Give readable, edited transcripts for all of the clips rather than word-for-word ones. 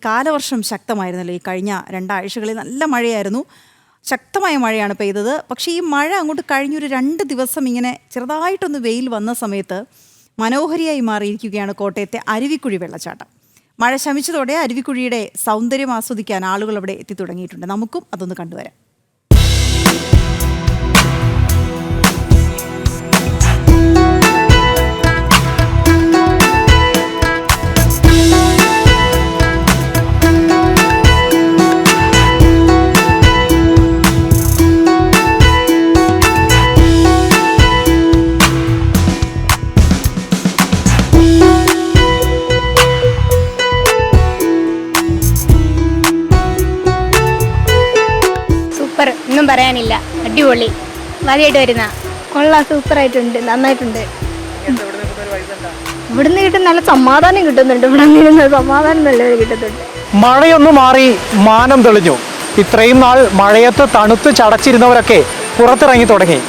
കാലവർഷം ശക്തമായിരുന്നല്ലോ. ഈ കഴിഞ്ഞ 2 ആഴ്ചകളിൽ നല്ല മഴയായിരുന്നു. ശക്തമായ മഴയാണ് പെയ്തത്. പക്ഷേ ഈ മഴ അങ്ങോട്ട് കഴിഞ്ഞൊരു 2 ദിവസം ഇങ്ങനെ ചെറുതായിട്ടൊന്ന് വെയിൽ വന്ന സമയത്ത് മനോഹരിയായി മാറിയിരിക്കുകയാണ് കോട്ടയത്തെ അരുവിക്കുഴി വെള്ളച്ചാട്ടം. മഴ ശമിച്ചതോടെ അരുവിക്കുഴിയുടെ സൗന്ദര്യം ആസ്വദിക്കാൻ ആളുകൾ അവിടെ എത്തിത്തുടങ്ങിയിട്ടുണ്ട്. നമുക്കും അതൊന്ന് കണ്ടുവരാം. സൂപ്പർ, ഒന്നും പറയാനില്ല. അടിപൊളി, മതിയായിട്ട് വരുന്ന കൊള്ളാം, സൂപ്പറായിട്ടുണ്ട്, നന്നായിട്ടുണ്ട്. ഇവിടുന്ന് കിട്ടുന്ന നല്ല സമാധാനം കിട്ടുന്നുണ്ട്. ഇവിടെ നിന്ന് സമാധാനം നല്ലത് കിട്ടുന്നുണ്ട്. മഴയൊന്നു മാറി മാനം തെളിഞ്ഞു. ഇത്രയും നാൾ മഴയത്ത് തണുത്ത് ചടച്ചിരുന്നവരൊക്കെ പുറത്തിറങ്ങി തുടങ്ങി.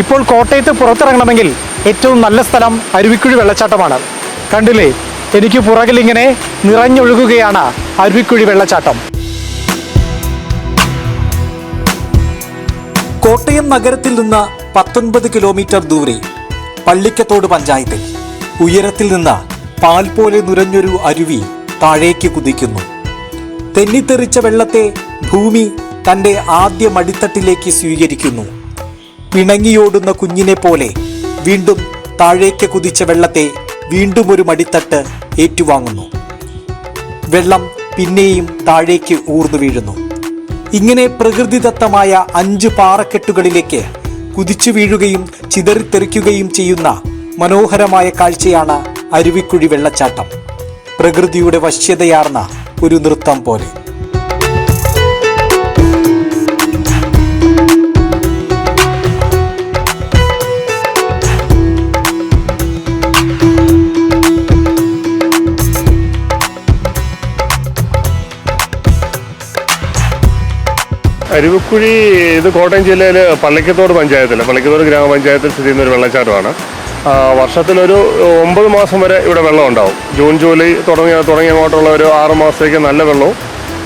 ഇപ്പോൾ കോട്ടയത്ത് പുറത്തിറങ്ങണമെങ്കിൽ ഏറ്റവും നല്ല സ്ഥലം അരുവിക്കുഴി വെള്ളച്ചാട്ടമാണ്. കണ്ടില്ലേ, എനിക്ക് പുറകിലിങ്ങനെ നിറഞ്ഞൊഴുകുകയാണ് അരുവിക്കുഴി വെള്ളച്ചാട്ടം. കോട്ടയം നഗരത്തിൽ നിന്ന് 19 കിലോമീറ്റർ ദൂരെ പള്ളിക്കത്തോട് പഞ്ചായത്തിൽ ഉയരത്തിൽ നിന്ന് പാൽ പോലെ നുരഞ്ഞൊരു അരുവി താഴേക്ക് കുതിക്കുന്നു. തെന്നിത്തെറിച്ച വെള്ളത്തെ ഭൂമി തൻ്റെ ആദ്യ മടിത്തട്ടിലേക്ക് സ്വീകരിക്കുന്നു. പിണങ്ങിയോടുന്ന കുഞ്ഞിനെ പോലെ വീണ്ടും താഴേക്ക് കുതിച്ച വെള്ളത്തെ വീണ്ടും ഒരു മടിത്തട്ട് ഏറ്റുവാങ്ങുന്നു. വെള്ളം പിന്നെയും താഴേക്ക് ഊർന്നു വീഴുന്നു. ഇങ്ങനെ പ്രകൃതിദത്തമായ 5 പാറക്കെട്ടുകളിലേക്ക് കുതിച്ചു വീഴുകയും ചിതറിത്തെറിക്കുകയും ചെയ്യുന്ന മനോഹരമായ കാഴ്ചയാണ് അരുവിക്കുഴി വെള്ളച്ചാട്ടം. പ്രകൃതിയുടെ വശ്യതയാർന്ന ഒരു നൃത്തം പോലെ. അരുവിക്കുഴി ഇത് കോട്ടയം ജില്ലയിൽ പള്ളിക്കത്തോട് ഗ്രാമപഞ്ചായത്തിൽ സ്ഥിതി ചെയ്യുന്ന ഒരു വെള്ളച്ചാട്ടമാണ്. വർഷത്തിലൊരു 9 മാസം വരെ ഇവിടെ വെള്ളം ഉണ്ടാവും. ജൂൺ ജൂലൈ തുടങ്ങി അങ്ങോട്ടുള്ള ഒരു 6 മാസത്തേക്ക് നല്ല വെള്ളവും,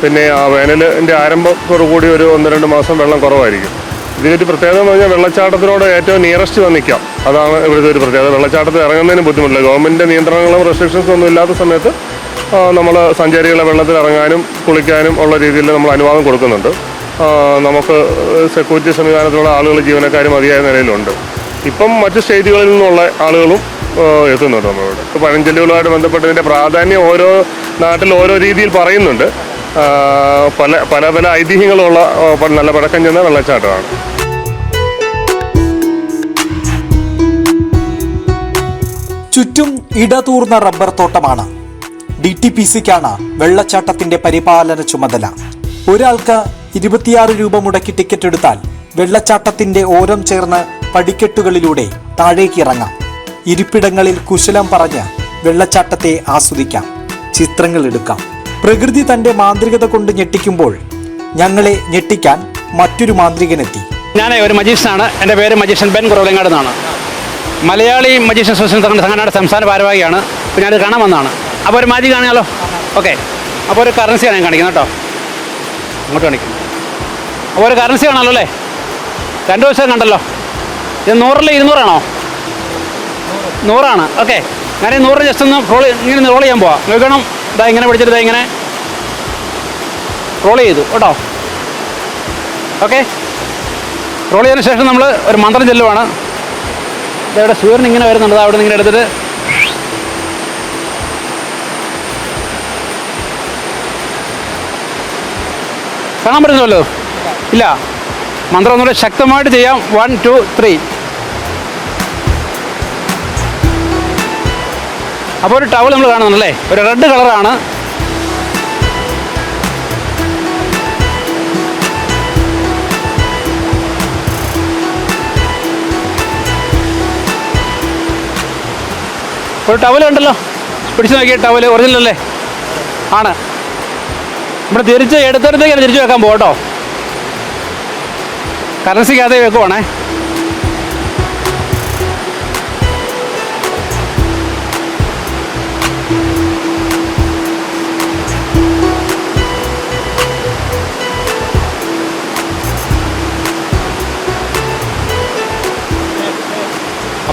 പിന്നെ ആ വേനലിൻ്റെ ആരംഭത്തോടു കൂടി ഒരു 1-2 മാസം വെള്ളം കുറവായിരിക്കും. ഇതിലൊരു പ്രത്യേകത എന്ന് പറഞ്ഞാൽ വെള്ളച്ചാട്ടത്തിനോട് ഏറ്റവും നിയറസ്റ്റ് വന്ന് നിൽക്കാം. അതാണ് ഇവിടുത്തെ ഒരു പ്രത്യേകത. വെള്ളച്ചാട്ടത്തിൽ ഇറങ്ങുന്നതിന് ബുദ്ധിമുട്ടില്ല. ഗവൺമെൻറ് നിയന്ത്രണങ്ങളും റെസ്ട്രിക്ഷൻസും ഒന്നും ഇല്ലാത്ത സമയത്ത് നമ്മൾ സഞ്ചാരികളെ വെള്ളത്തിൽ ഇറങ്ങാനും കുളിക്കാനും ഉള്ള രീതിയിൽ നമ്മൾ അനുവാദം കൊടുക്കുന്നുണ്ട്. നമുക്ക് സെക്യൂരിറ്റി സംവിധാനത്തിലുള്ള ആളുകൾ, ജീവനക്കാരും മതിയായ നിലയിലുണ്ട്. ഇപ്പം മറ്റ് സ്റ്റേറ്റുകളിൽ നിന്നുള്ള ആളുകളും എത്തുന്നുണ്ട് നമ്മളിവിടെ. പഴഞ്ചൊല്ലുകളുമായിട്ട് ബന്ധപ്പെട്ടതിൻ്റെ പ്രാധാന്യം ഓരോ നാട്ടിൽ ഓരോ രീതിയിൽ പറയുന്നുണ്ട്. പല ഐതിഹ്യങ്ങളുള്ള നല്ല പഴക്കം ചെന്ന വെള്ളച്ചാട്ടമാണ്. ചുറ്റും ഇടതൂർന്ന റബ്ബർ തോട്ടമാണ്. DTPCക്കാണ് വെള്ളച്ചാട്ടത്തിന്റെ പരിപാലന ചുമതല. ഒരാൾക്ക് 26 രൂപ മുടക്കി ടിക്കറ്റ് എടുത്താൽ വെള്ളച്ചാട്ടത്തിന്റെ ഓരം ചേർന്ന് പടിക്കെട്ടുകളിലൂടെ താഴേക്ക് ഇറങ്ങാം. ഇരിപ്പിടങ്ങളിൽ കുശലം പറഞ്ഞ് വെള്ളച്ചാട്ടത്തെ ആസ്വദിക്കാം, ചിത്രങ്ങൾ എടുക്കാം. പ്രകൃതി തന്റെ മാന്ത്രികത കൊണ്ട് ഞെട്ടിക്കുമ്പോൾ ഞങ്ങളെ ഞെട്ടിക്കാൻ മറ്റൊരു മാന്ത്രികനെത്തി. ഞാൻ ഒരു മജീഷ്യനാണ്. എൻ്റെ പേര് മജീഷ്യൻ ബെൻ കുറവലങ്ങാട് എന്നാണ്. മലയാളി മജീഷ്യൻ അസോസിയേഷൻ സംഘടനയുടെ സംസ്ഥാന ഭാരവാഹിയാണ്. അപ്പോൾ ഞാനത് കാണാൻ വന്നതാണ്. അപ്പോൾ ഒരു മാജിക് കാണിയാലോ? ഓക്കെ. അപ്പോൾ ഒരു കറൻസിയാണ് ഞാൻ കാണിക്കുന്നത് കേട്ടോ. അങ്ങോട്ട് കാണിക്കും. അപ്പോൾ ഒരു കറൻസി കാണാമല്ലോ അല്ലേ? 2 ദിവസം കണ്ടല്ലോ. ഇത് 100-ൽ 200 100ആണ്. ഓക്കെ. ഞാൻ ഈ 100 ജസ്റ്റ് ഒന്ന് ഇങ്ങനെ റോൾ ചെയ്യാൻ പോവാം. നോക്കണം, ഇതാ ഇങ്ങനെ പിടിച്ചിട്ട് ഇങ്ങനെ റോൾ ചെയ്തു കേട്ടോ. ഓക്കെ. റോൾ ചെയ്തതിന് ശേഷം നമ്മൾ ഒരു മന്ത്രം ചെല്ലുവാണ്. ഇതവിടെ സൂര്യൻ ഇങ്ങനെ വരുന്നുണ്ട്. അവിടെ നിന്ന് ഇങ്ങനെ എടുത്തിട്ട് കാണാൻ പറ്റുന്നല്ലോ? ഇല്ല. മന്ത്രം ഒന്നുകൂടെ ശക്തമായിട്ട് ചെയ്യാം. 1 2 3. അപ്പോൾ ഒരു ടവൽ നമ്മൾ കാണുന്നുണ്ടല്ലേ? ഒരു റെഡ് കളറാണ്. ഒരു ടവൽ ഉണ്ടല്ലോ, പിടിച്ചു നോക്കിയ ടവൽ ഒറിജിനൽ അല്ലേ? ആണ്. നമ്മൾ തിരിച്ച് എടുത്തെടുത്തേക്കാണ് തിരിച്ചു വെക്കാൻ പോകട്ടോ. കറൻസിക്കകത്തേ വെക്കുവാണേ.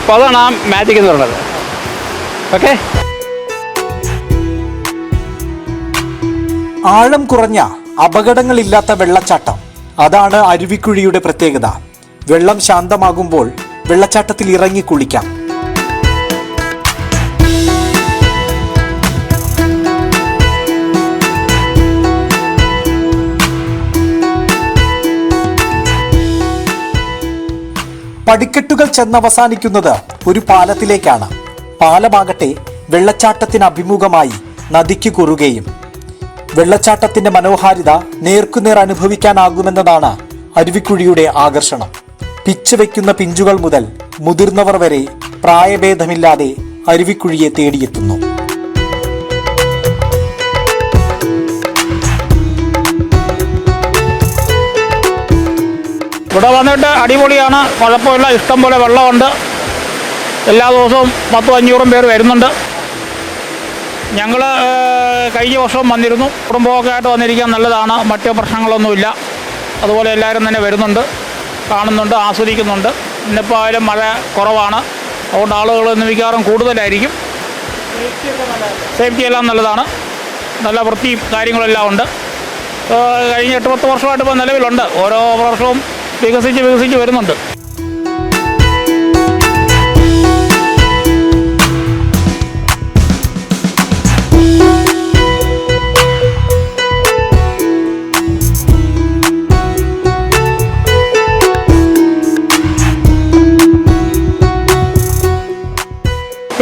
അപ്പോൾ അതാണ് ആ മാജിക് എന്ന് പറയുന്നത്. ഓക്കെ. ആഴം കുറഞ്ഞ അപകടങ്ങളില്ലാത്ത വെള്ളച്ചാട്ടം, അതാണ് അരുവിക്കുഴിയുടെ പ്രത്യേകത. വെള്ളം ശാന്തമാകുമ്പോൾ വെള്ളച്ചാട്ടത്തിൽ ഇറങ്ങി കുളിക്കാം. പടിക്കെട്ടുകൾ ചെന്നവസാനിക്കുന്നത് ഒരു പാലത്തിലേക്കാണ്. പാലമാകട്ടെ വെള്ളച്ചാട്ടത്തിന് അഭിമുഖമായി നദിക്ക് കുറുകെയും. വെള്ളച്ചാട്ടത്തിന്റെ മനോഹാരിത നേർക്കുനേർ അനുഭവിക്കാനാകുമെന്നതാണ് അരുവിക്കുഴിയുടെ ആകർഷണം. പിച്ച് വയ്ക്കുന്ന പിഞ്ചുകൾ മുതൽ മുതിർന്നവർ വരെ പ്രായഭേദമില്ലാതെ അരുവിക്കുഴിയെ തേടിയെത്തുന്നു. ഇവിടെ വന്നിട്ട് അടിപൊളിയാണ്, കുഴപ്പമില്ല, ഇഷ്ടം പോലെ വെള്ളമുണ്ട്. എല്ലാ ദിവസവും 100-500 പേര് വരുന്നുണ്ട്. ഞങ്ങൾ കഴിഞ്ഞ വർഷവും വന്നിരുന്നു. കുടുംബമൊക്കെ ആയിട്ട് വന്നിരിക്കാൻ നല്ലതാണ്, മറ്റു പ്രശ്നങ്ങളൊന്നുമില്ല. അതുപോലെ എല്ലാവരും തന്നെ വരുന്നുണ്ട്, കാണുന്നുണ്ട്, ആസ്വദിക്കുന്നുണ്ട്. ഇന്നിപ്പോൾ ആയാലും മഴ കുറവാണ്, അതുകൊണ്ട് ആളുകൾ ഇന്ന് മിക്കവാറും കൂടുതലായിരിക്കും. സേഫ്റ്റി എല്ലാം നല്ലതാണ്, നല്ല വൃത്തിയും കാര്യങ്ങളെല്ലാം ഉണ്ട്. കഴിഞ്ഞ 8-10 വർഷമായിട്ട് ഇപ്പോൾ നിലവിലുണ്ട്. ഓരോ വർഷവും വികസിച്ച് വരുന്നുണ്ട്.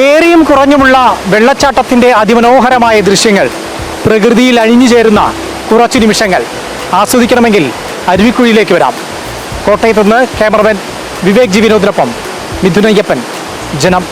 ഏറിയും കുറഞ്ഞുമുള്ള വെള്ളച്ചാട്ടത്തിന്റെ അതിമനോഹരമായ ദൃശ്യങ്ങൾ, പ്രകൃതിയിൽ അഴിഞ്ഞു ചേരുന്ന കുറച്ചു നിമിഷങ്ങൾ ആസ്വദിക്കണമെങ്കിൽ അരുവിക്കുഴിയിലേക്ക് വരാം. കോട്ടയത്ത് നിന്ന് ക്യാമറമാൻ വിവേക് ജി വിനോദിനൊപ്പം മിഥുനയ്യപ്പൻ, ജനം.